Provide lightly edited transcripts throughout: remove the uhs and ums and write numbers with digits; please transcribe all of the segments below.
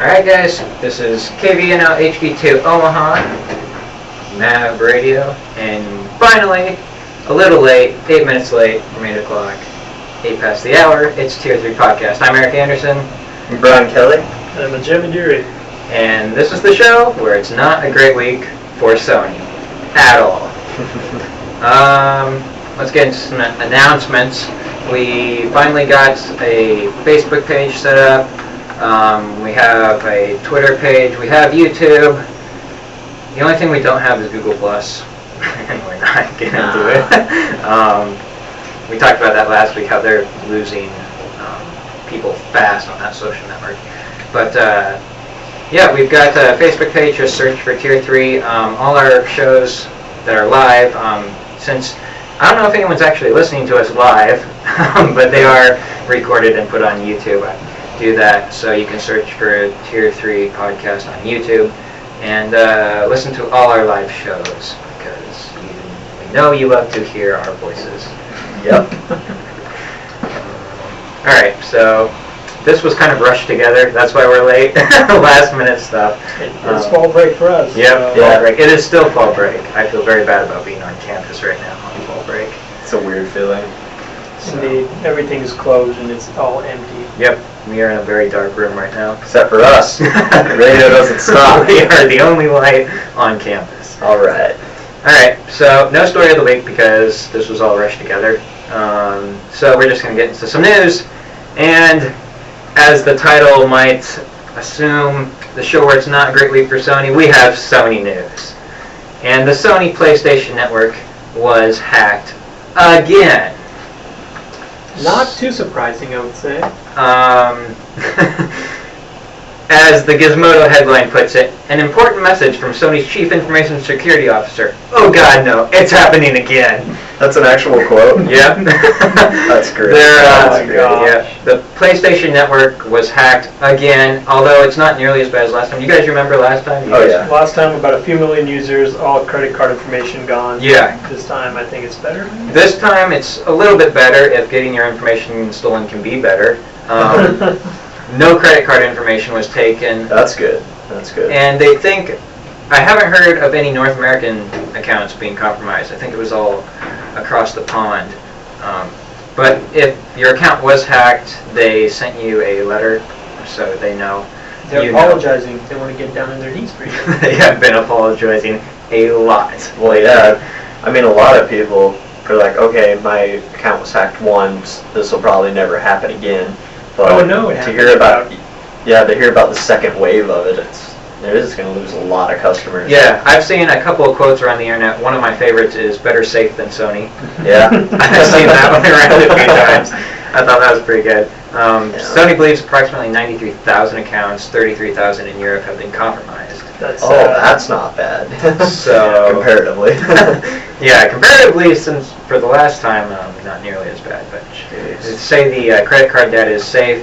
Alright guys, this is KVNO HD2 Omaha, Nav Radio, and finally, a little late, 8 minutes late from 8 o'clock, 8 past the hour, it's Tier 3 Podcast. I'm Eric Anderson. I'm Brian Kelly. And I'm Jim Dury. And this is the show where it's not a great week for Sony, at all. Let's get into some announcements. We finally got a Facebook page set up. We have a Twitter page. We have YouTube. The only thing we don't have is Google Plus, and we're not getting into it. We talked about that last week, how they're losing people fast on that social network. But yeah, we've got a Facebook page. Just search for Tier 3. All our shows that are live, since I don't know if anyone's actually listening to us live, but they are recorded and put on YouTube. I do that, so you can search for Tier 3 Podcast on YouTube and listen to all our live shows, because we know you love to hear our voices. Yep. Alright, so this was kind of rushed together. That's why we're late. Last minute stuff. It's fall break for us. Yep, fall break. It is still fall break. I feel very bad about being on campus right now on fall break. It's a weird feeling. Indeed, everything is closed and it's all empty. Yep, we are in a very dark room right now. Except for us. The radio doesn't stop. We are the only light on campus. Alright. Alright, so no story of the week because this was all rushed together. So we're just going to get into some news. And as the title might assume, the show where it's not a great week for Sony, we have Sony news. And the Sony PlayStation Network was hacked again. Not too surprising, I would say. As the Gizmodo headline puts it, an important message from Sony's Chief Information Security Officer. Oh God, no, it's happening again. That's an actual quote? Yep. That's great. Yeah, the PlayStation Network was hacked again, although it's not nearly as bad as last time. You guys remember last time? Oh yeah. Last time about a few million users, all credit card information gone. Yeah. This time I think it's better. This time it's a little bit better if getting your information stolen can be better. No credit card information was taken. That's good. That's good. And they think, I haven't heard of any North American accounts being compromised. I think it was all across the pond. But if your account was hacked, they sent you a letter so they know. They're apologizing. They want to get down on their knees for you. They have been apologizing a lot. Well, yeah. I mean, a lot of people are like, okay, my account was hacked once. This will probably never happen again. But oh no, it to hear about the second wave of it, they're just going to lose a lot of customers. Yeah, I've seen a couple of quotes around the internet. One of my favorites is "better safe than Sony." Yeah, I've seen that one around a few times. I thought that was pretty good. Sony believes approximately 93,000 accounts, 33,000 in Europe, have been compromised. That's not bad. So comparatively. Yeah, comparatively, since for the last time, not nearly as bad. But say the credit card data is safe,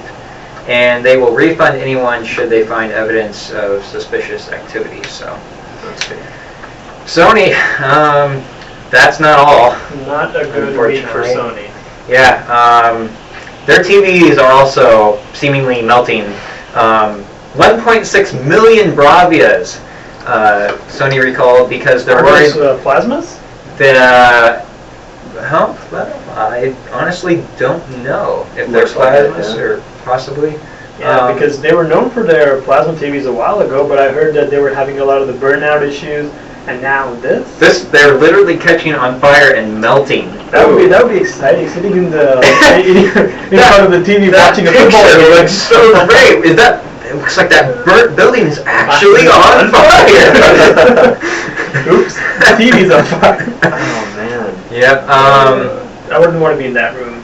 and they will refund anyone should they find evidence of suspicious activities. So That's good. Sony, that's not all. Not a good week for Sony. Yeah, their TVs are also seemingly melting. 1.6 million Bravias Sony recalled because they're worried plasmas? that I honestly don't know if they're plasmas or possibly. Yeah, because they were known for their plasma TVs a while ago, but I heard that they were having a lot of the burnout issues, and now this. They're literally catching on fire and melting. That would be exciting. Sitting in the in front of the TV watching a football It game. looks so great. It looks like that burnt building is actually on fire. Oops, the TV's on fire. Oh man. Yep. I wouldn't want to be in that room.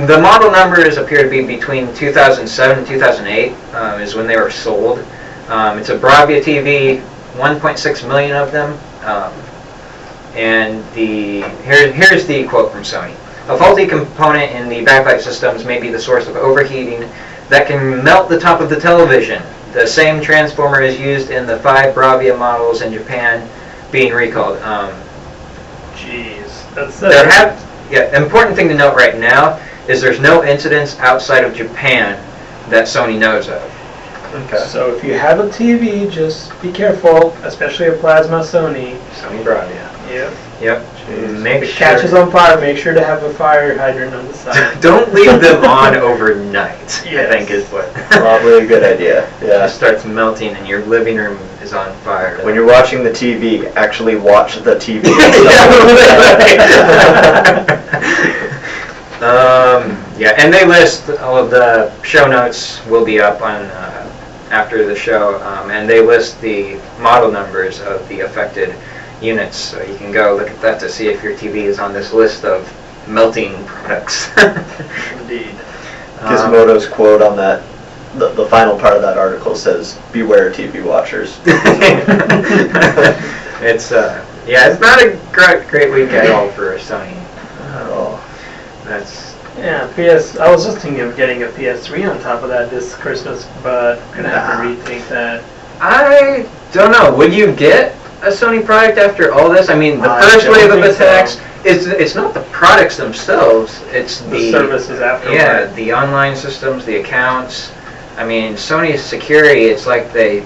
The model numbers appear to be between 2007 and 2008 is when they were sold. It's a Bravia TV, 1.6 million of them. And here's the quote from Sony. A faulty component in the backlight systems may be the source of overheating that can melt the top of the television. The same transformer is used in the 5 Bravia models in Japan being recalled. Jeez, that's important thing to note right now is there's no incidents outside of Japan that Sony knows of. Okay. So if you have a TV, just be careful, especially a plasma Sony. Sony Bravia. Yep. Yep. Make If it sure. catches on fire, make sure to have a fire hydrant on the side. Don't leave them on overnight. I Yes. think is what. Probably a good idea. It Yeah. starts melting and your living room is on fire. When you're watching the TV, actually watch the TV. Yeah, and they list all of the show notes will be up on after the show, and they list the model numbers of the affected units, so you can go look at that to see if your TV is on this list of melting products. Indeed. Gizmodo's quote on that, the final part of that article says, "Beware TV watchers." It's yeah, it's not a great week at all for Sony. At all. That's Yeah, I was just thinking of getting a PS3 on top of that this Christmas, but I'm gonna have to rethink that. I don't know. Would you get a Sony product after all this? I mean, the I first don't wave of think attacks, so. it's not the products themselves, it's The services afterward. Yeah, the online systems, the accounts. I mean, Sony's security, it's like they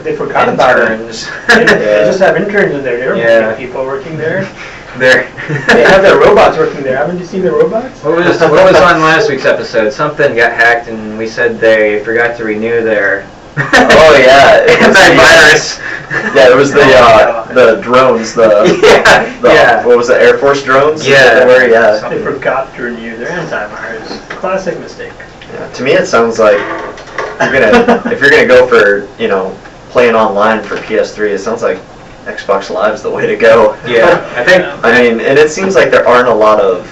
They forgot about it. interns. They just have interns in there. There are Yeah. people working there. They're They have their robots working there. Haven't you seen the robots? What was on last week's episode? Something got hacked and we said they forgot to renew their Oh yeah, it was antivirus. Yeah, it was the drones, Yeah. What was it, Air Force drones? Yeah. Yeah. They forgot to renew their antivirus. Classic mistake. Yeah, to me, it sounds like if you're gonna go for playing online for PS3, it sounds like Xbox Live's the way to go. Yeah, I think. I mean, and it seems like there aren't a lot of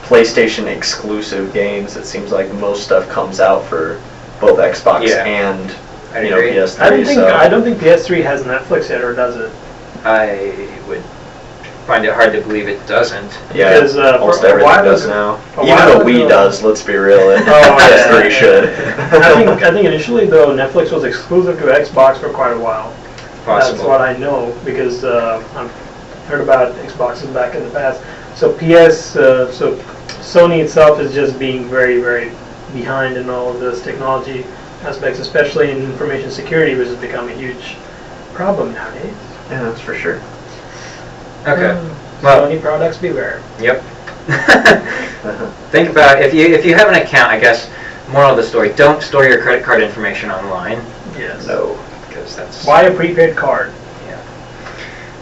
PlayStation exclusive games. It seems like most stuff comes out for both Xbox Yeah. and I agree. PS3. I don't think PS3 has Netflix yet, or does it? I would find it hard to believe it doesn't. Yeah, Because, almost for a everything while does ago- now. a Even while the Wii ago- does. Let's be real. yeah, PS3 should. I think initially though Netflix was exclusive to Xbox for quite a while. Possible. That's what I know because I've heard about Xboxes back in the past. So so Sony itself is just being very, very behind in all of this technology aspects, especially in information security, which has become a huge problem nowadays. Yeah, that's for sure. Okay. Well, Sony products beware. yep. Think about if you have an account. I guess moral of the story: don't store your credit card information online Yes. No. because that's. Buy a prepaid card.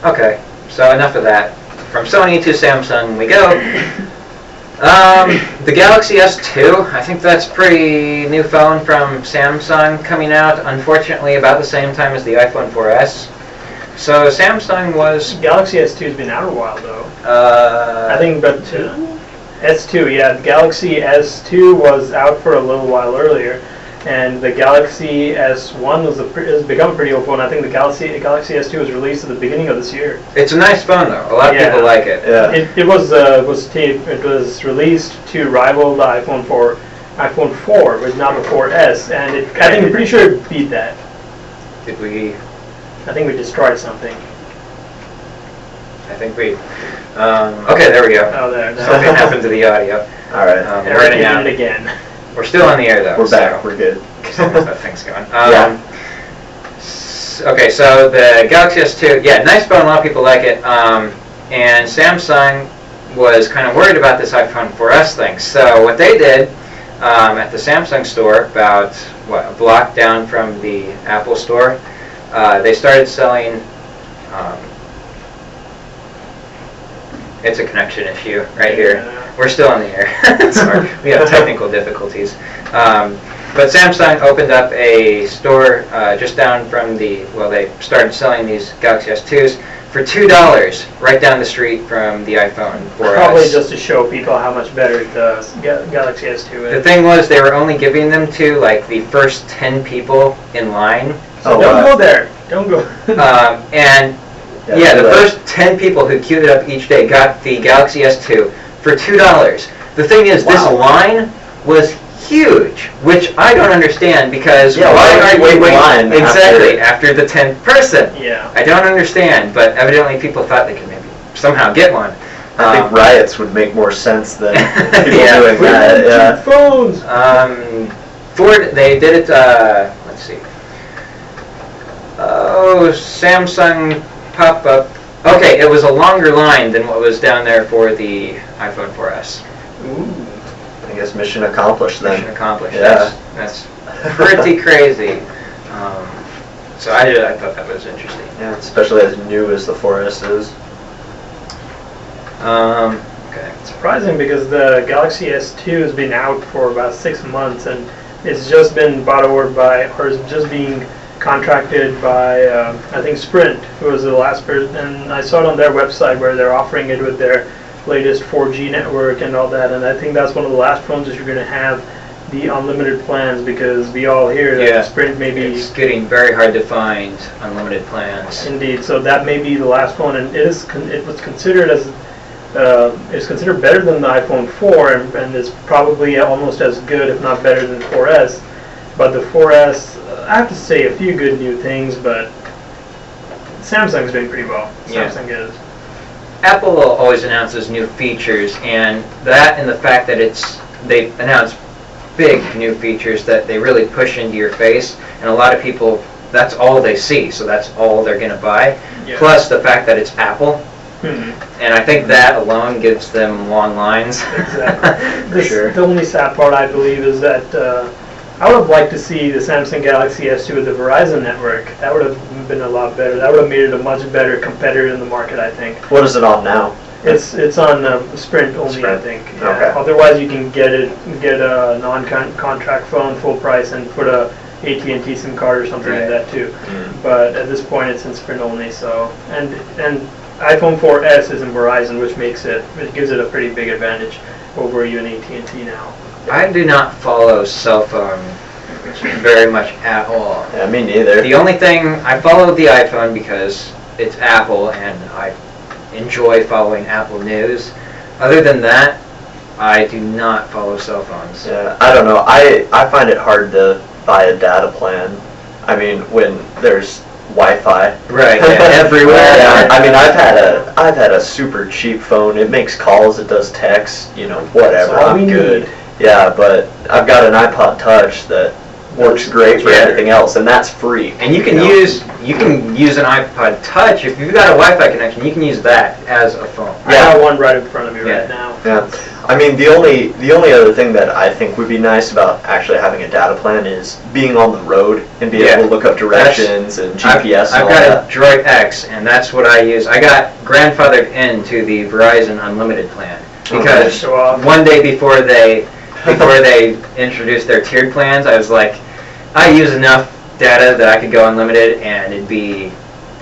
Okay. So enough of that. From Sony to Samsung we go. The Galaxy S2, I think that's pretty new phone from Samsung coming out, unfortunately about the same time as the iPhone 4S. So Samsung was... Galaxy S2 has been out a while though. I I think, but S2, yeah, the Galaxy S2 was out for a little while earlier, and the Galaxy S1 has become a pretty old phone. I think the Galaxy S2 was released at the beginning of this year. It's a nice phone though. A lot of Yeah. people like it. Yeah. It was released to rival the iPhone 4, but not the 4S, and I think I'm pretty sure it beat that. Did we... I think we destroyed something. I think we... okay, there we go. Oh, there. Something happened to the audio. All right. We're Eric in did and it out. again. We're still on the air though. We're back. so- We're good. as long as that thing's going. Yeah. Okay, so the Galaxy S2, yeah, nice phone, a lot of people like it. And Samsung was kind of worried about this iPhone 4S thing. So what they did at the Samsung store, about a block down from the Apple store, they started selling. It's a connection issue right here. We're still on the air. Sorry, we have technical difficulties. But Samsung opened up a store just down from they started selling these Galaxy S2s for $2 right down the street from the iPhone 4S. Probably just to show people how much better the Galaxy S2 The is. thing was, they were only giving them to like the first 10 people in line. So Oh, don't wow. go there. Don't go. And Yeah, the so first 10 people who queued up each day got the Galaxy S2 for $2. The thing is, this Wow. line was huge, which I don't understand because Yeah, why why are would you you wait in waiting line exactly after the 10th person? Yeah. I don't understand, but evidently people thought they could maybe somehow get one. I think riots would make more sense than people Yeah. doing that. Yeah. Phones. Ford, they did it, let's see. Oh, Samsung pop-up. Okay, it was a longer line than what was down there for the iPhone 4S. Ooh. I guess mission accomplished then. Mission accomplished. Yeah. That's pretty crazy. So I thought that was interesting. Yeah, especially as new as the 4S is. Okay. It's surprising because the Galaxy S2 has been out for about 6 months and it's just been bought over by, or is just being contracted by, I think Sprint, who was the last person, and I saw it on their website where they're offering it with their latest 4G network and all that, and I think that's one of the last phones that you're going to have the unlimited plans, because we all hear that Sprint may be... It's getting very hard to find unlimited plans. Indeed, so that may be the last phone, and it was considered as it's considered better than the iPhone 4, and is probably almost as good, if not better, than 4S. But the 4S, I have to say a few good new things, but Samsung's doing pretty well. Samsung is. Apple always announces new features, and the fact that they announce big new features that they really push into your face, and a lot of people, that's all they see, so that's all they're going to buy. Yeah. Plus the fact that it's Apple. Mm-hmm. And I think that alone gives them long lines. Exactly. For sure. The only sad part, I believe, is that I would have liked to see the Samsung Galaxy S2 with the Verizon network. That would have been a lot better. That would have made it a much better competitor in the market, I think. What is it on now? It's on Sprint only, Sprint. I think. Yeah. Okay. Otherwise, you can get a non-contract phone full price and put a AT&T SIM card or something like that too. Mm. But at this point, it's in Sprint only. So and iPhone 4S is in Verizon, which gives it a pretty big advantage over even AT&T now. I do not follow cell phone very much at all. Yeah, me neither. The only thing, I follow the iPhone because it's Apple and I enjoy following Apple news. Other than that, I do not follow cell phones. Yeah, I don't know. I find it hard to buy a data plan. I mean, when there's Wi-Fi. Right, yeah, everywhere. Yeah, I mean, I've had a super cheap phone. It makes calls, it does text, whatever. That's all I'm we good. need. Yeah, but I've got an iPod Touch that works great for everything else, and that's free. And you can use an iPod Touch if you've got a Wi-Fi connection. You can use that as a phone. I have one right in front of me right now. Yeah. I mean, the only other thing that I think would be nice about actually having a data plan is being on the road and being able to look up directions and GPS and I've got a Droid X, and that's what I use. I got grandfathered into the Verizon Unlimited plan because one day before they introduced their tiered plans, I was like, I use enough data that I could go unlimited and it'd be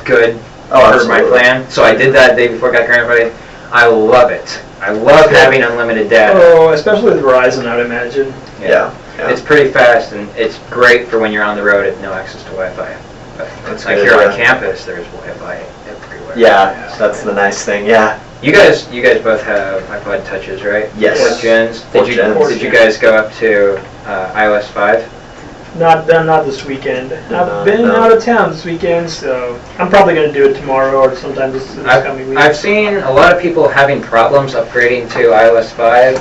good for my plan. So I did that the day before I got grandfathered. I love it. I love having unlimited data. Oh, especially with Verizon, I would imagine. Yeah. It's pretty fast and it's great for when you're on the road with no access to Wi-Fi. But That's like good, here yeah. on campus, there's Wi-Fi everywhere. Yeah, that's the nice thing. Yeah. You guys both have iPod Touches, right? Yes. 4th gens. Fourth gens. Did you guys go up to iOS 5? Not this weekend. I've been no. out of town this weekend, so I'm probably going to do it tomorrow or sometime this coming week. I've seen a lot of people having problems upgrading to iOS 5.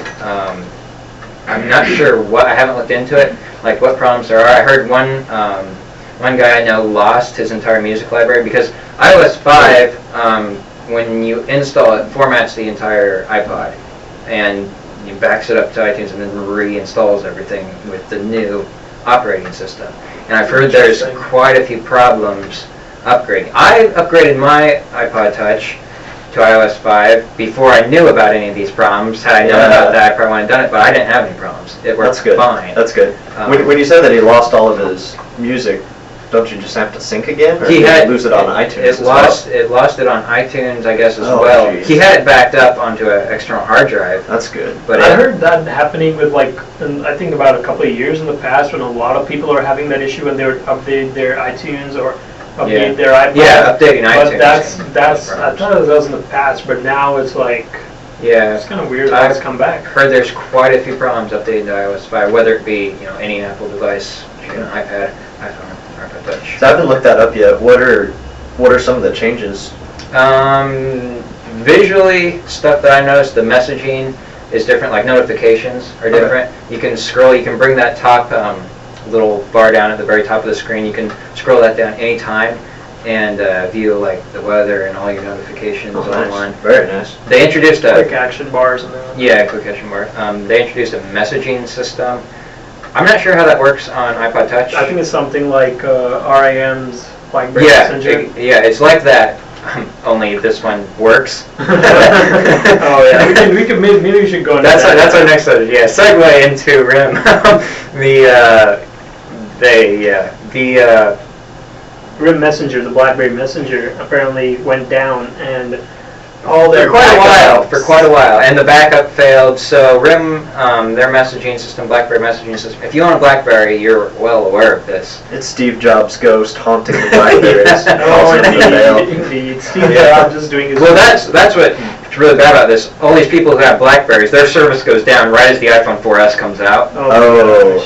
I'm not sure what. I haven't looked into it. Like what problems there are. I heard one guy I know lost his entire music library because iOS 5, when you install it, formats the entire iPod and you backs it up to iTunes and then reinstalls everything with the new operating system. And I've heard there's quite a few problems upgrading. I upgraded my iPod Touch to iOS 5 before I knew about any of these problems. Had I known about that, I probably wouldn't have done it, but I didn't have any problems. It worked fine. That's good. When you said that he lost all of his music, don't you just have to sync again? Or He did had you lose it on iTunes It lost it on iTunes, I guess, as well. Geez. He had it backed up onto an external hard drive. That's good. But I heard that happening with I think about a couple of years in the past when a lot of people are having that issue when they would update their iTunes or update their iPod. Yeah, updating iTunes. But that's I thought it was in the past, but now it's like it's kind of weird how it's come back. Heard there's quite a few problems updating to iOS 5, whether it be any Apple device, an iPad, iPhone, or iPod Touch. So I haven't looked that up yet. What are some of the changes? Visually, stuff that I noticed, the messaging is different, like notifications are different. You can scroll, you can bring that top little bar down at the very top of the screen. You can scroll that down anytime and view like the weather and all your notifications online. Very nice. They introduced a quick action bars and that. Yeah, quick action bar. They introduced a messaging system. I'm not sure how that works on iPod Touch. I think it's something like RIM's BlackBerry Messenger. It's like that. Only this one works. Oh yeah, we can maybe we should go into that. That's our next subject. Yeah, segue into RIM. the RIM Messenger, the BlackBerry Messenger, apparently went down, and all their for quite a while, and the backup failed. So RIM, their messaging system, BlackBerry messaging system. If you own a BlackBerry, you're well aware of this. It's Steve Jobs' ghost haunting the BlackBerries. Oh, indeed. Steve Jobs just doing his. Well, that's what's really bad about this. All these people who have BlackBerries, their service goes down right as the iPhone 4S comes out. Oh.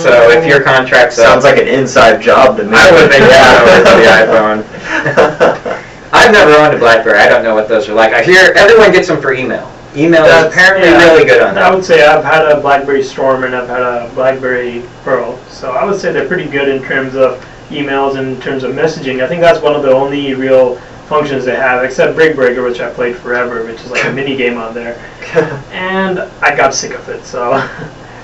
So if your contract sounds like an inside job to me. I would think the iPhone. I've never owned a BlackBerry. I don't know what those are like. I hear everyone gets them for email. Email is apparently really good on that. I would say I've had a BlackBerry Storm and I've had a BlackBerry Pearl. So I would say they're pretty good in terms of emails and in terms of messaging. I think that's one of the only real functions they have, except Brick Breaker, which I played forever, which is like a mini game on there. And I got sick of it, so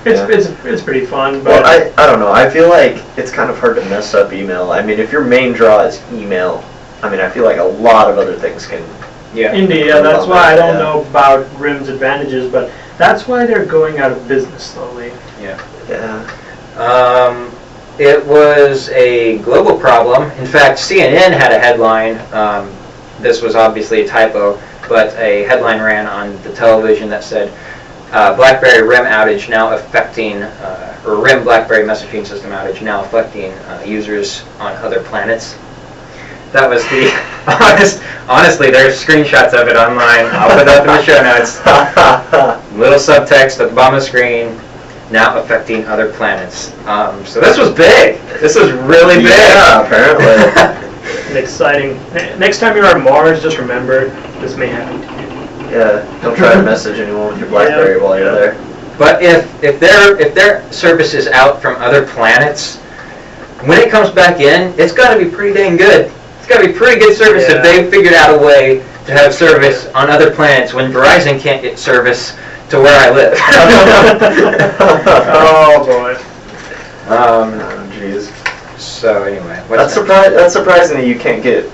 it's pretty fun. But well, I don't know. I feel like it's kind of hard to mess up email. I mean, if your main draw is email, I mean, I feel like a lot of other things can. Indeed, that's why I don't know about RIM's advantages, but that's why they're going out of business slowly. It was a global problem. In fact, CNN had a headline. This was obviously a typo, but a headline ran on the television that said, BlackBerry RIM outage now affecting, or RIM BlackBerry messaging system outage now affecting users on other planets. That was the honestly, there's screenshots of it online. I'll put it up in the show notes. Little subtext at the bottom of the screen, now affecting other planets. So this was big. This was really big. Yeah, apparently. And exciting. Next time you're on Mars, just remember, this may happen to you. Yeah, don't try to message anyone with your BlackBerry while you're there. But if their service is out from other planets, when it comes back in, it's got to be pretty dang good. It's got to be pretty good service if they've figured out a way to have service on other planets when Verizon can't get service to where I live. Oh boy. Jeez. So anyway, that's surprising that you can't get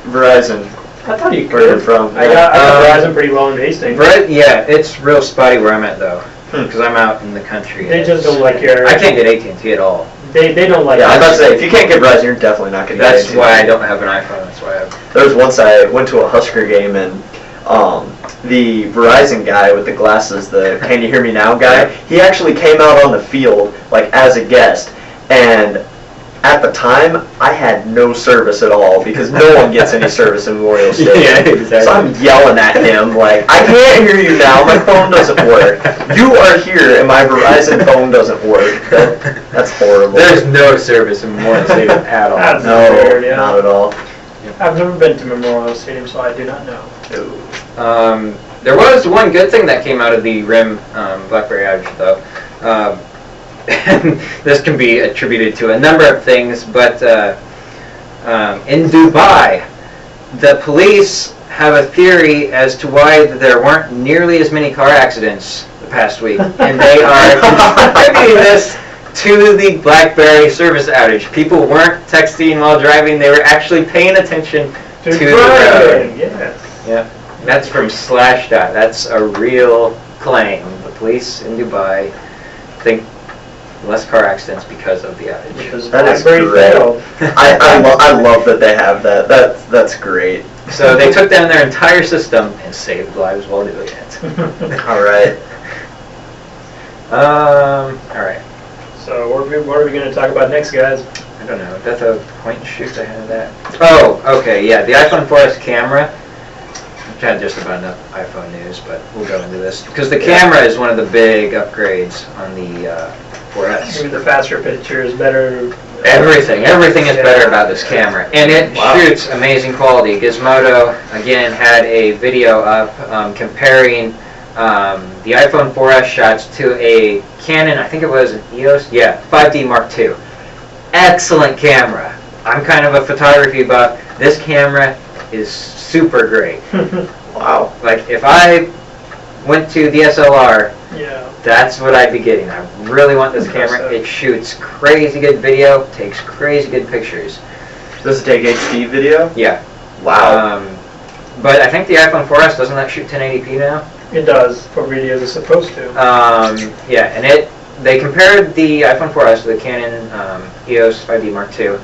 Verizon. I thought you where you're could. from. I got Verizon pretty well in Hastings. It's real spotty where I'm at though, because I'm out in the country. They just don't like your. I can't get AT&T at all. They don't like. Yeah, I was about to say, if you can't get Verizon, you're definitely not going to get That's why I don't have an iPhone. That's why I have. There was once I went to a Husker game and the Verizon guy with the glasses, the "Can you hear me now" guy, he actually came out on the field like as a guest, and at the time I had no service at all because no one gets any service in Memorial Stadium. Yeah, exactly. So I'm yelling at him like, "I can't hear you now. My phone doesn't work. You are here, and my Verizon phone doesn't work." That's horrible. There's no service in Memorial Stadium at all. That's No, weird, not at all. I've never been to Memorial Stadium, so I do not know. There was one good thing that came out of the RIM BlackBerry outage, though. And this can be attributed to a number of things, but in Dubai, the police have a theory as to why there weren't nearly as many car accidents the past week, and they are attributing this to the BlackBerry service outage. People weren't texting while driving; they were actually paying attention to the road. Yes. Yeah, that's from Slashdot. That's a real claim. The police in Dubai think less car accidents because of the outage. Because that is BlackBerry great. failed. I love that they have that. That's great. So they took down their entire system and saved lives while doing it. All right. All right. So what are we going to talk about next, guys? I don't know. Death of point and shoot. I had that. Oh, okay. Yeah, the iPhone 4S camera. I've had just about enough iPhone news, but we'll go into this because the camera is one of the big upgrades on the 4S. Maybe the faster pictures, better. Everything is better about this camera, and it shoots amazing quality. Gizmodo again had a video up comparing The iPhone 4S shots to a Canon, I think it was an EOS, 5D Mark II. Excellent camera. I'm kind of a photography buff. This camera is super great. Wow. Like if I went to DSLR, that's what I'd be getting. I really want this camera. It shoots crazy good video, takes crazy good pictures. Does it take HD video? Yeah. Wow. But I think the iPhone 4S, doesn't that shoot 1080p now? It does, for videos it's supposed to. Yeah, and they compared the iPhone 4S to the Canon EOS 5D Mark II,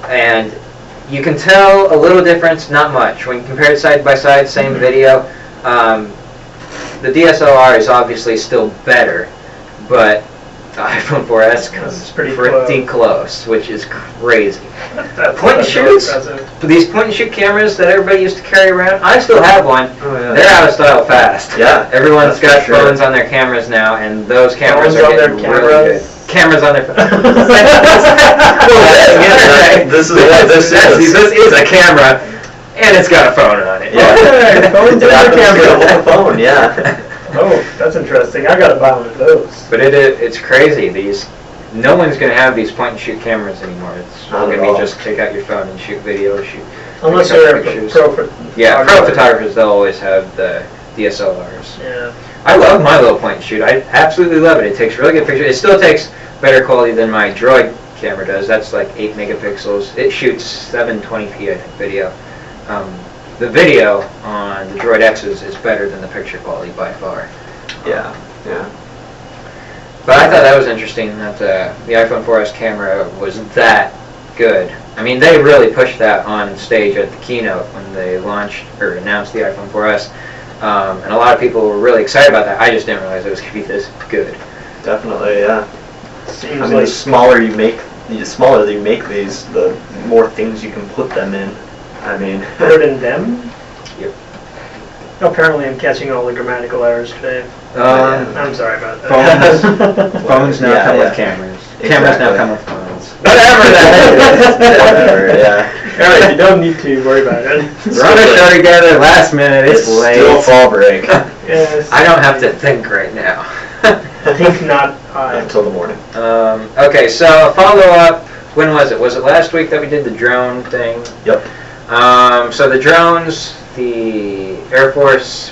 and you can tell a little difference, not much. When compared side by side, same video, the DSLR is obviously still better, but the iPhone 4S comes pretty close, which is crazy. Point and shoots, these point and shoot cameras that everybody used to carry around, I still have one. Oh, yeah. They're out of style fast. Yeah, everyone's got phones on their cameras now, and those cameras are getting really good. Cameras on their phones. This is a camera, and it's got a phone on it. Yeah, phone's on the camera with a phone. Yeah. Oh, that's interesting. I gotta buy one of those. But it's crazy. No one's gonna have these point and shoot cameras anymore. It's all gonna be just take out your phone and shoot video, Unless you're a pro photographers, they'll always have the DSLRs. Yeah. I love my little point and shoot. I absolutely love it. It takes really good pictures. It still takes better quality than my Droid camera does. That's like 8 megapixels. It shoots 720p, I think, video. The video on the Droid X's is better than the picture quality by far. Yeah. But I thought that was interesting that the iPhone 4S camera was that good. I mean, they really pushed that on stage at the keynote when they launched or announced the iPhone 4S. And a lot of people were really excited about that. I just didn't realize it was going to be this good. Definitely, yeah. Seems I mean, like the smaller you make these, the more things you can put them in. I mean, put in them? Yep. Apparently I'm catching all the grammatical errors today. I'm sorry about that. Phones now come with cameras. Exactly. Cameras now come with phones. Whatever that is. Whatever, yeah. Alright, you don't need to worry about it. We're on a show together last minute. It's late. Still fall break. Yes. I don't have to think right now. Think not until the morning. Okay, so follow up. When was it? Was it last week that we did the drone thing? Yep. So the drones, the Air Force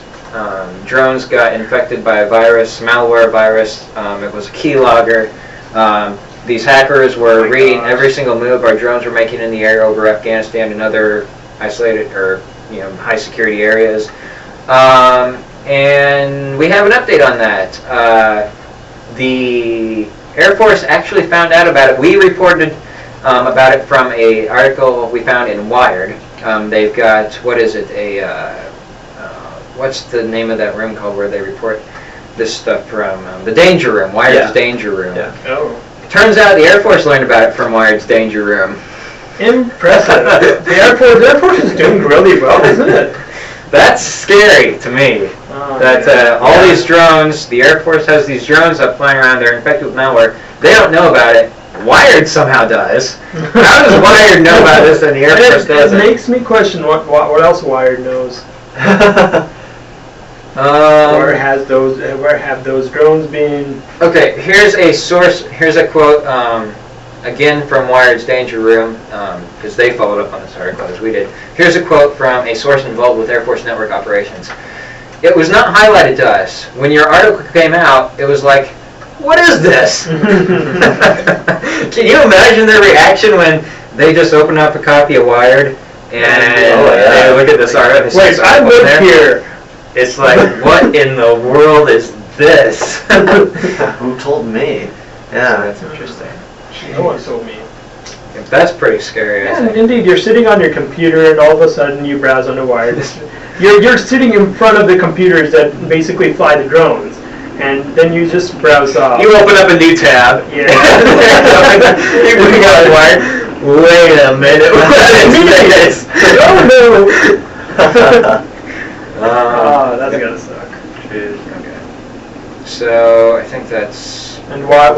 drones got infected by a virus, malware virus. It was a keylogger. These hackers were reading every single move our drones were making in the air over Afghanistan and other isolated or high security areas. And we have an update on that. The Air Force actually found out about it. We reported about it from an article we found in Wired. They've got, what's the name of that room called where they report this stuff from? The Danger Room, Wired's Danger Room. Yeah. Oh. Turns out the Air Force learned about it from Wired's Danger Room. Impressive. The Air Force is doing really well, isn't it? That's scary to me. All these drones, the Air Force has these drones up flying around, they're infected with malware. They don't know about it. Wired somehow does. How does Wired know about this and the Air Force doesn't? It makes me question what else Wired knows. Where have those drones been? Okay, here's a source. Here's a quote again from Wired's Danger Room, because they followed up on this article as we did. Here's a quote from a source involved with Air Force network operations. It was not highlighted to us. When your article came out, it was like, what is this? Can you imagine their reaction when they just open up a copy of Wired and they look at this article? Wait, I live here. It's like, what in the world is this? Who told me? Yeah, that's interesting. No one told me. That's pretty scary. Yeah, indeed. You're sitting on your computer and all of a sudden you browse on the Wired. You're sitting in front of the computers that basically fly the drones. And then you just browse off. You open up a new tab. Yeah. You got Wired. Wait a minute. What is this? Oh no. That's gotta suck. Okay. So I think that's. And why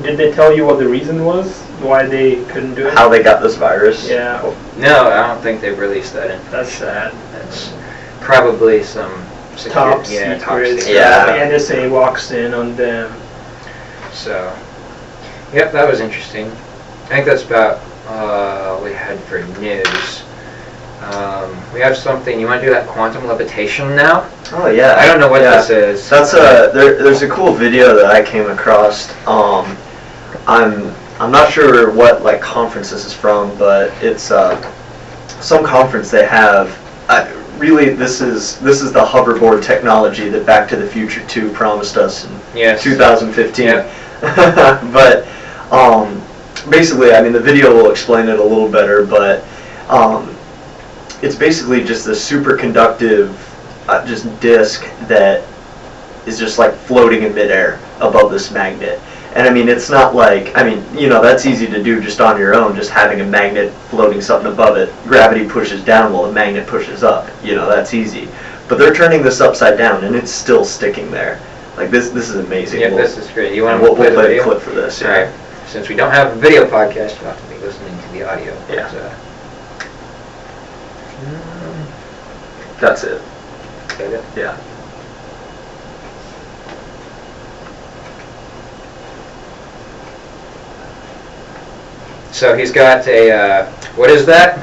did they tell you what the reason was? Why they couldn't do it? How they got this virus? Yeah. No, I don't think they've released that information. That's sad. That's probably some top secret. secrets. Yeah. The NSA walks in on them. So, yep, that was interesting. I think that's about all we had for news. We have something. You want to do that quantum levitation now? Oh yeah. I don't know what this is. That's there's a cool video that I came across. I'm not sure what like conference this is from, but it's some conference they have. Really, this is the hoverboard technology that Back to the Future 2 promised us in 2015. Yeah. But basically, I mean, the video will explain it a little better, but it's basically just a superconductive just disc that is just like floating in midair above this magnet. And I mean, it's not like, I mean, you know, that's easy to do just on your own, just having a magnet floating something above it. Gravity pushes down while the magnet pushes up. You know, that's easy. But they're turning this upside down, and it's still sticking there. Like, this is amazing. Yeah, this is great. You want we'll to play a clip for this. All right. Since we don't have a video podcast, you'll have to be listening to the audio. Yeah. But, that's it. is that it? Yeah. So he's got a, what is that?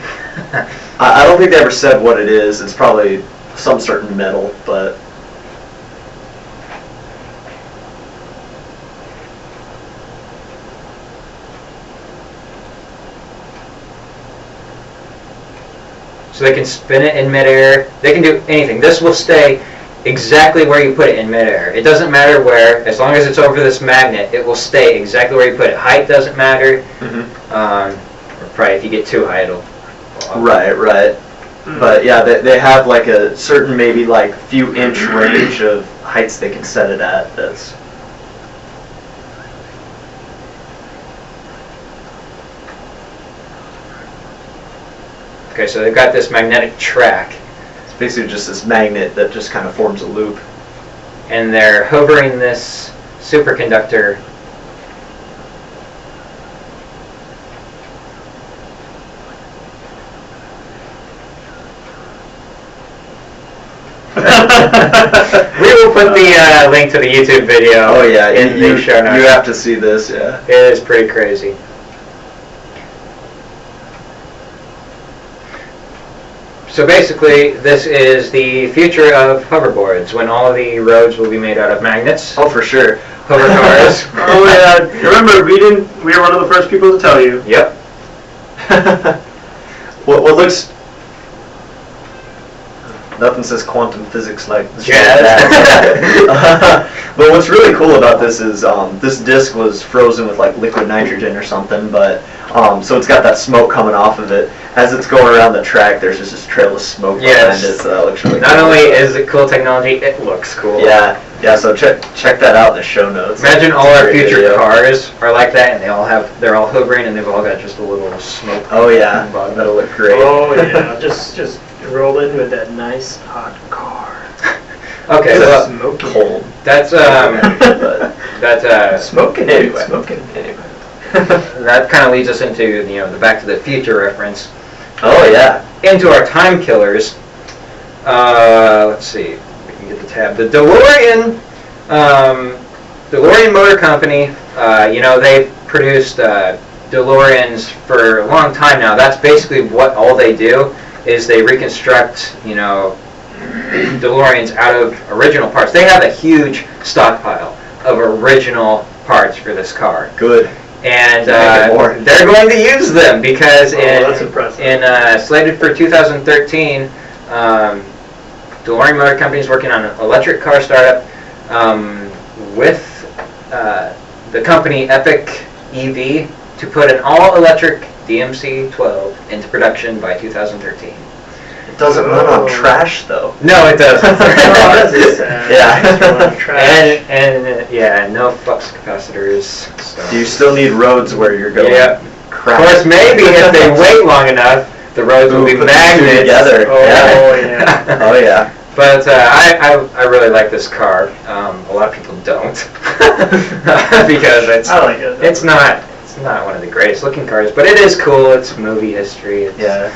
I don't think they ever said what it is. It's probably some certain metal, but... So they can spin it in midair. They can do anything. This will stay exactly where you put it in midair. It doesn't matter where. As long as it's over this magnet, it will stay exactly where you put it. Height doesn't matter. Or probably if you get too high, it'll fall off. Right. But yeah, they have like a certain maybe like few inch range of heights they can set it at. That's... Okay, so they've got this magnetic track. It's basically just this magnet that just kind of forms a loop. And they're hovering this superconductor we will put the link to the YouTube video. Oh yeah, in the show notes. You have to see this, yeah. It is pretty crazy. So basically, this is the future of hoverboards, when all of the roads will be made out of magnets. Oh, for sure. Hover cars. Oh yeah, remember we were one of the first people to tell you. Yep. What looks... Nothing says quantum physics like this. But what's really cool about this is this disc was frozen with like liquid nitrogen or something, but so it's got that smoke coming off of it. As it's going around the track, there's just this trail of smoke behind it, so that looks really cool. Not only is it cool technology, it looks cool. Yeah, so check that out in the show notes. Imagine all our future cars are like that, and they're all hovering, and they've all got just a little smoke. Oh yeah, that'll look great. Oh yeah, just roll in with that nice hot car. Okay, well, smoking. Cold. That's Smoking Anyway. Anyway. that kind of leads us into the Back to the Future reference. Oh yeah. Into our time killers. Let's see, we can get the tab. The DeLorean Motor Company. They've produced DeLoreans for a long time now. That's basically what all they do is they reconstruct, DeLoreans out of original parts. They have a huge stockpile of original parts for this car. Good. And they're going to use them because that's impressive. Slated for 2013, DeLorean Motor Company is working on an electric car startup with the company Epic EV to put an all-electric DMC-12 into production by 2013. It doesn't run on trash though. No, it doesn't. That's sad. Yeah. And no flux capacitors. So. Do you still need roads where you're going? Yeah. Crap. Of course, maybe if they wait long enough, the roads will be put the two magnets. together. Oh Yeah. Oh yeah. But I really like this car. A lot of people don't because I like it. it's not one of the greatest looking cars, but it is cool. It's movie history. It's, Yeah.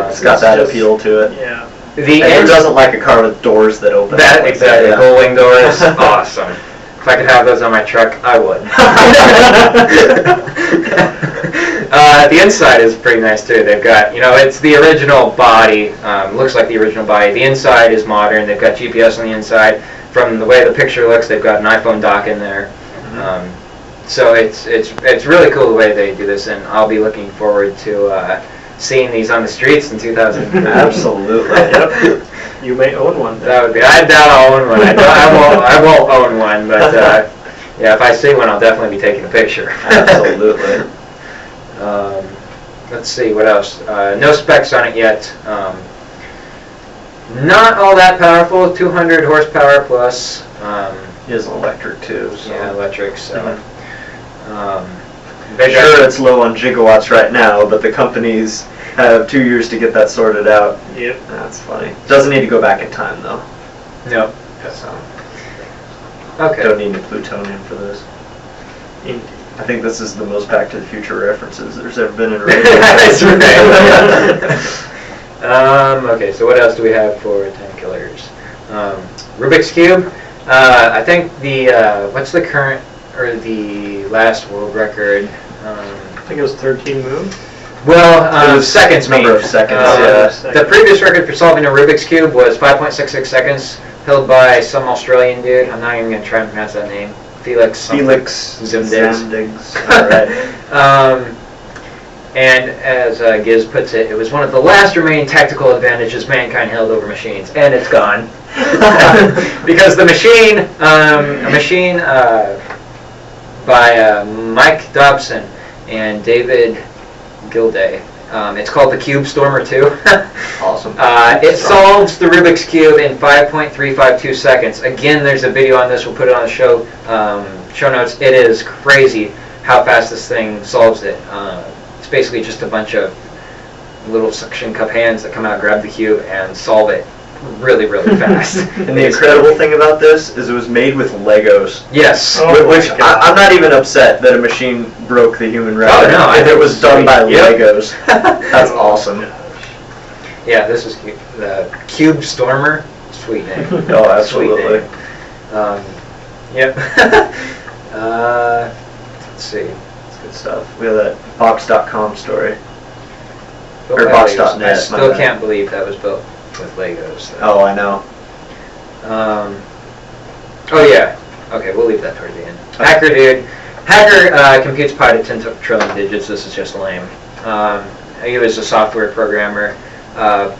It's got that appeal to it. Yeah. The And who ends, doesn't like a car with doors that open? that up? exactly, Yeah. rolling doors, awesome. If I could have those on my truck, I would. The inside is pretty nice too. They've got, it's the original body, looks like the original body. The inside is modern. They've got GPS on the inside. From the way the picture looks, they've got an iPhone dock in there. So it's really cool the way they do this, and I'll be looking forward to seeing these on the streets in 2013. Absolutely. Yep. You may own one. That would be. I doubt I'll own one. I won't own one, but yeah, if I see one, I'll definitely be taking a picture. Absolutely. Let's see what else. No specs on it yet. Not all that powerful. 200 horsepower plus. It is electric too. So. Yeah, electric. So. Sure, it's low on gigawatts right now, but the companies have 2 years to get that sorted out. Yep. That's funny. Doesn't need to go back in time though. No. So. Okay. Don't need any plutonium for this. Indeed. I think this is the most Back to the Future references there's ever been in a radio. That's right. Okay, so what else do we have for time killers? Rubik's Cube. I think the what's the current or the last world record? I think it was 13 moves. It was seconds. number of seconds. Yeah. The previous record for solving a Rubik's Cube was 5.66 seconds, held by some Australian dude. I'm not even going to try and pronounce that name. Felix Zendigs. All right. And as Giz puts it, it was one of the last remaining tactical advantages mankind held over machines, and it's gone. Because the machine, a machine by Mike Dobson and David Gilday. It's called the Cube Stormer 2. Awesome. It solves the Rubik's Cube in 5.352 seconds. Again, there's a video on this. We'll put it on the show notes. It is crazy how fast this thing solves it. It's basically just a bunch of little suction cup hands that come out, grab the cube, and solve it really, really fast. And the incredible thing about this is it was made with Legos. Yes. Oh, Which I'm not even upset that a machine broke the human record. Oh, no, I if think it was done by Yep. Legos. That's awesome. Yeah, this is the Cube Stormer. Sweet name. Oh, absolutely. Sweet name. Yep. Let's see. It's good stuff. We have that Box.com story. Built Or by Box.net, Legos. I my still bad. can't believe that was built with Legos. So. Oh, I know. Oh yeah. Okay, we'll leave that toward the end. Hacker dude. Hacker computes pi to 10 trillion digits. This is just lame. He was a software programmer.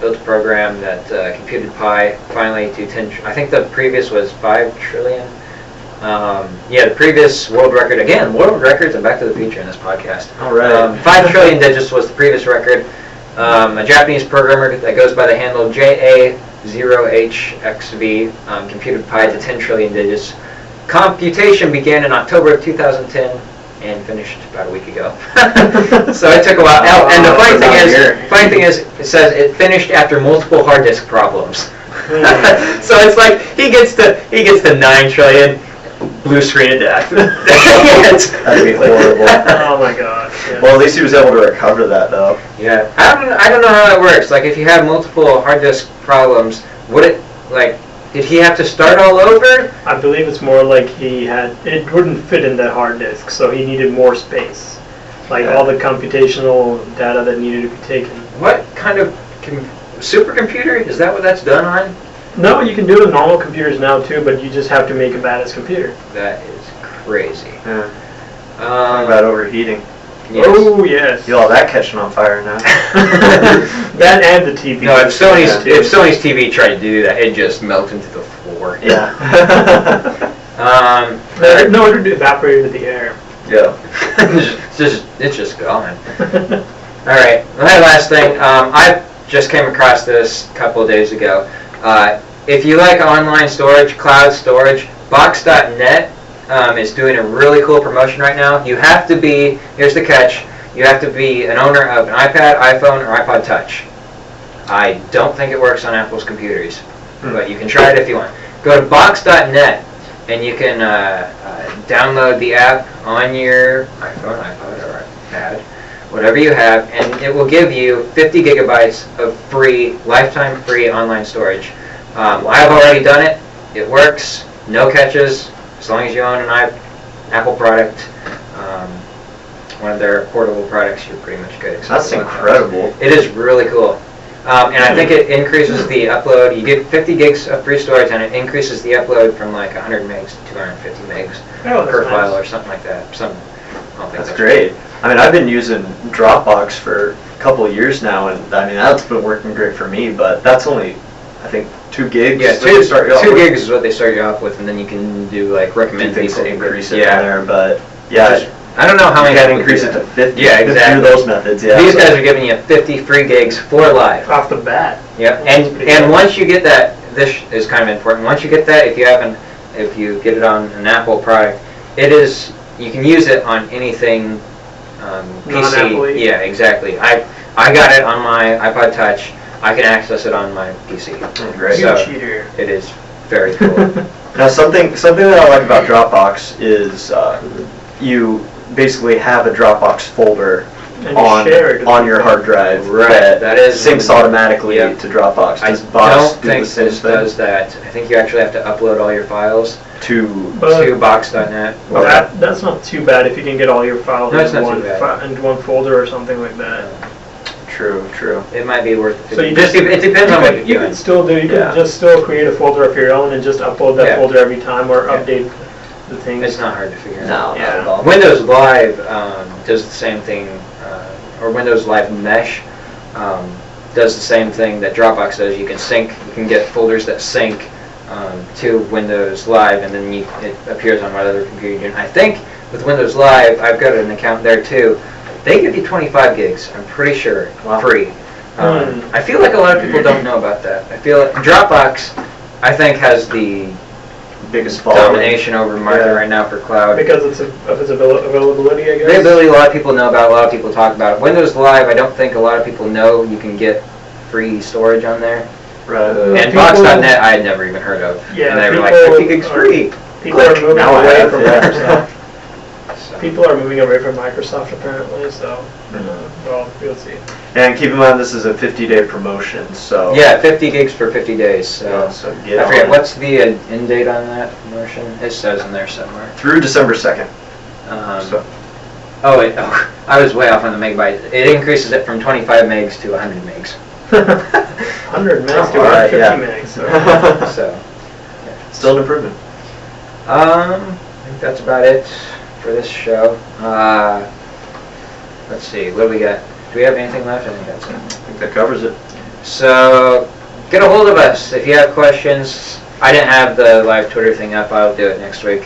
Built a program that computed pi finally to 10. I think the previous was 5 trillion. Yeah, the previous world record. Again, world records and Back to the Future in this podcast. All right. 5 trillion digits was the previous record. A Japanese programmer that goes by the handle JA0HXV computed pi to 10 trillion digits. Computation began in October of 2010 and finished about a week ago. So it took a while. And the funny thing is, it says it finished after multiple hard disk problems. So it's like he gets to 9 trillion. Blue screen of death. That'd be horrible. Oh my god. Yeah. Well, at least he was able to recover that, though. Yeah, I don't know how that works. Like, if you have multiple hard disk problems, did he have to start all over? I believe it's more like it wouldn't fit in that hard disk, so he needed more space. Like all the computational data that needed to be taken. What kind of supercomputer? Is that what that's done on? No, you can do it on normal computers now too, but you just have to make a badass computer. That is crazy. Yeah. Talking about overheating. Yes. Oh yes. You all that catching on fire now. That and the TV. No, if Sony's TV tried to do that, it'd just melt into the floor. Yeah. No, it would evaporate into the air. Yeah. It's just gone. All right, my last thing. I just came across this a couple of days ago. If you like online storage, cloud storage, Box.net is doing a really cool promotion right now. You have to be, here's the catch, you have to be an owner of an iPad, iPhone, or iPod Touch. I don't think it works on Apple's computers, but you can try it if you want. Go to Box.net and you can download the app on your iPhone, iPod, or iPad, whatever you have, and it will give you 50 gigabytes of free, lifetime free online storage. I've already done it. It works. No catches. As long as you own an Apple product, one of their portable products, you're pretty much good. That's incredible. It is really cool. And I think it increases the upload. You get 50 gigs of free storage, and it increases the upload from like 100 megs to 250 megs per file or something like that. I don't think that's great. I mean, I've been using Dropbox for a couple of years now, and I mean, that's been working great for me, but that's only, I think, 2 gigs. Yeah, 2 gigs is what they start you off with, and then you can do like recommend things to increase it yeah. from there, but yeah. I don't know how many. You can increase it to 50. Yeah, exactly. Through those methods, yeah. These guys are giving you 50 free gigs for life. Off the bat. Yeah, and once you get that, this is kind of important. Once you get that, if you get it on an Apple product, you can use it on anything PC. Non-Apple-y. Yeah, exactly. I got it on my iPod Touch. I can access it on my PC. Great. You cheater. It is very cool. Now, something that I like about Dropbox is you basically have a Dropbox folder on your hard drive that syncs automatically to Dropbox. I Does Box don't do think the same this thing? does that. I think you actually have to upload all your files To to box.net. That's not too bad if you can get all your files No, it's in not too bad. into one folder or something like that. True. It might be worth it. So you It depends on what you're you doing. can still do. You can just still create a folder of your own and just upload that Yeah. folder every time or update the things. It's not hard to figure out. No, not at all. Windows Live does the same thing, or Windows Live Mesh does the same thing that Dropbox does. You can sync. You can get folders that sync to Windows Live, and then it appears on what other computer. And I think with Windows Live, I've got an account there too. They give you 25 gigs. I'm pretty sure free. I feel like a lot of people don't know about that. I feel like Dropbox, I think, has the biggest following. domination over market right now for cloud. Because of its availability, I guess. The ability a lot of people know about, a lot of people talk about. Windows Live, I don't think a lot of people know you can get free storage on there. Right. And Box.net, I had never even heard of. Yeah, and they were like 50 gigs free. People are moving away from yeah. Microsoft. People are moving away from Microsoft apparently, so well, we'll see. And keep in mind, this is a 50-day promotion, so Yeah, 50 gigs for 50 days. So, so get I forget, on it. what's the end date on that promotion? It says in there somewhere. Through December 2nd. So. I was way off on the megabyte. It increases it from 25 megs to 100 megs. 100 megs to Alright, 150 yeah. megs. So. So, Still an improvement. I think that's about it for this show. Let's see, what do we got? Do we have anything left? I think that's it. I think that covers it. So, get a hold of us if you have questions. I didn't have the live Twitter thing up. I'll do it next week.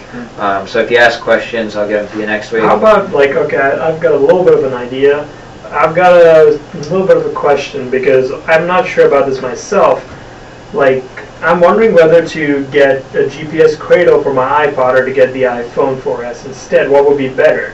So if you ask questions, I'll get them to you next week. How about, like, okay, I've got a little bit of an idea. I've got a little bit of a question because I'm not sure about this myself. Like, I'm wondering whether to get a GPS cradle for my iPod or to get the iPhone 4S instead. What would be better?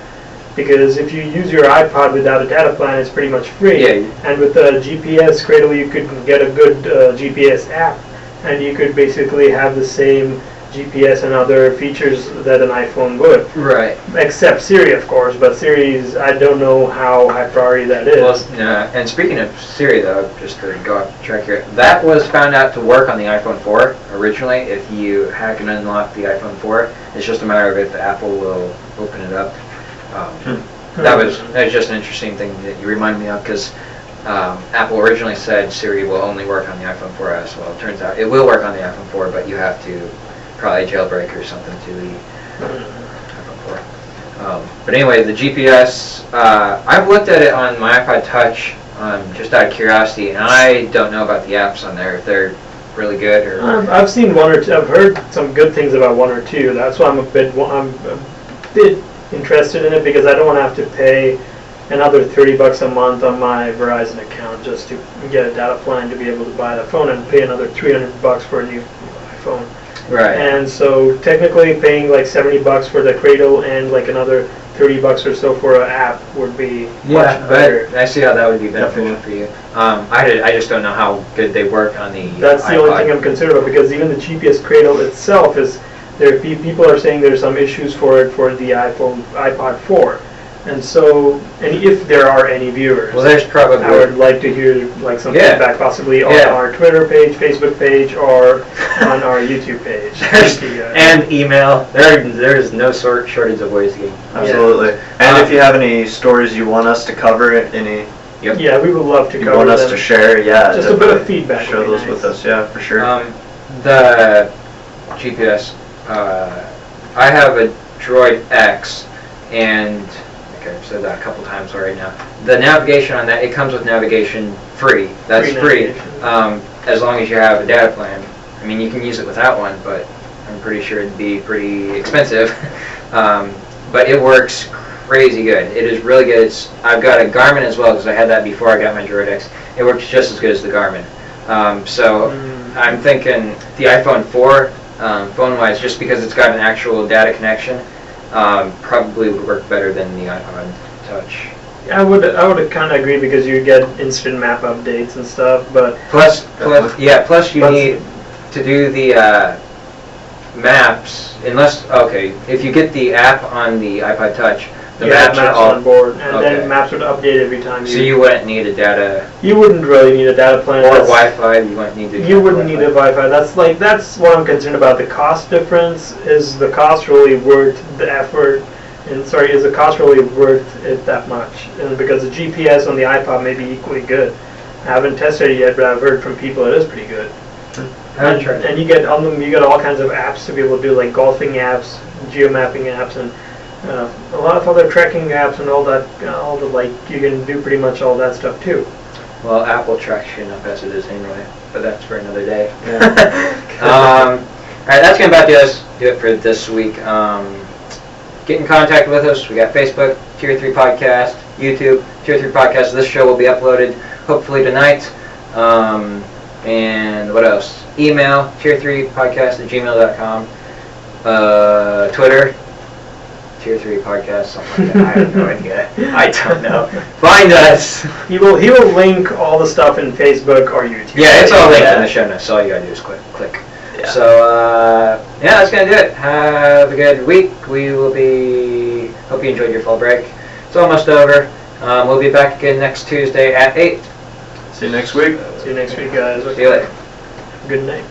Because if you use your iPod without a data plan, it's pretty much free. Yeah. And with the GPS cradle, you could get a good GPS app, and you could basically have the same GPS and other features that an iPhone would. Right. Except Siri, of course, but Siri's, I don't know how high priority that is. Well, and speaking of Siri, though, just to go off track here, that was found out to work on the iPhone 4 originally. If you hack and unlock the iPhone 4, it's just a matter of if Apple will open it up. That was just an interesting thing that you remind me of, because Apple originally said Siri will only work on the iPhone 4S. Well, it turns out it will work on the iPhone 4, but you have to probably jailbreak or something to the iPhone 4. But anyway, the GPS, I've looked at it on my iPod Touch just out of curiosity, and I don't know about the apps on there, if they're really good or... I've seen one or two. I've heard some good things about one or two. That's why I'm a bit interested in it, because I don't want to have to pay another $30 a month on my Verizon account just to get a data plan to be able to buy the phone, and pay another $300 for a new iPhone. Right. And so technically paying like $70 for the cradle and like another $30 or so for an app would be much better. But I see how that would be beneficial for you. I just don't know how good they work on the That's the iPod. only thing I'm concerned about, because even the GPS cradle itself is, people are saying there's some issues for it for the iPod 4. And so, and if there are any viewers, Well, there's probably. I would like to hear like some Yeah. feedback, possibly on Yeah. our Twitter page, Facebook page, or on our YouTube page. Thank you, guys. And email. There's no shortage of ways to get. Absolutely. And if you have any stories you want us to cover, any Yeah, we would love to you cover want us them. to share, yeah, Just a bit of definitely feedback Share would be those nice. with us, yeah, for sure. The GPS, I have a Droid X, and like I've said that a couple times already now. The navigation on that, it comes with navigation free. That's free, navigation. as long as you have a data plan. I mean, you can use it without one, but I'm pretty sure it'd be pretty expensive. But it works crazy good. It is really good. I've got a Garmin as well, because I had that before I got my Droid X. It works just as good as the Garmin. So I'm thinking the iPhone 4, phone-wise, just because it's got an actual data connection, probably would work better than the iPod Touch. I would kind of agree because you get instant map updates and stuff, but Plus you Plus- need to do the maps, if you get the app on the iPod Touch, the maps are all on board, and okay. then maps would update every time So you wouldn't need a data you wouldn't really need a data plan. or That's- Wi-Fi. You wouldn't need to. You wouldn't need a Wi-Fi. That's what I'm concerned about. The cost difference, is the cost really worth the effort? And sorry, is the cost really worth it that much? And because the GPS on the iPod may be equally good. I haven't tested it yet, but I've heard from people it is pretty good. I haven't tried it. And you get on them, you get all kinds of apps to be able to do, like golfing apps, geomapping apps, and a lot of other tracking apps and all that. All the you can do pretty much all that stuff too. Well, Apple tracks you enough as it is anyway, but that's for another day. Yeah. All right, that's gonna about do it for this week. Get in contact with us. We got Facebook, Tier 3 Podcast, YouTube, Tier 3 Podcast. This show will be uploaded hopefully tonight. And what else? Email, tier3podcast@gmail.com. Twitter, Tier 3 Podcast, something like that. I have no idea. I don't know. Find us. He will link all the stuff in Facebook or YouTube. Yeah, it's all linked Yeah. in the show notes. So all you gotta do is click. Yeah. So that's gonna do it. Have a good week. We will be. Hope you enjoyed your fall break. It's almost over. We'll be back again next Tuesday at 8. See you next week. See you next week, guys. See you later. Good night.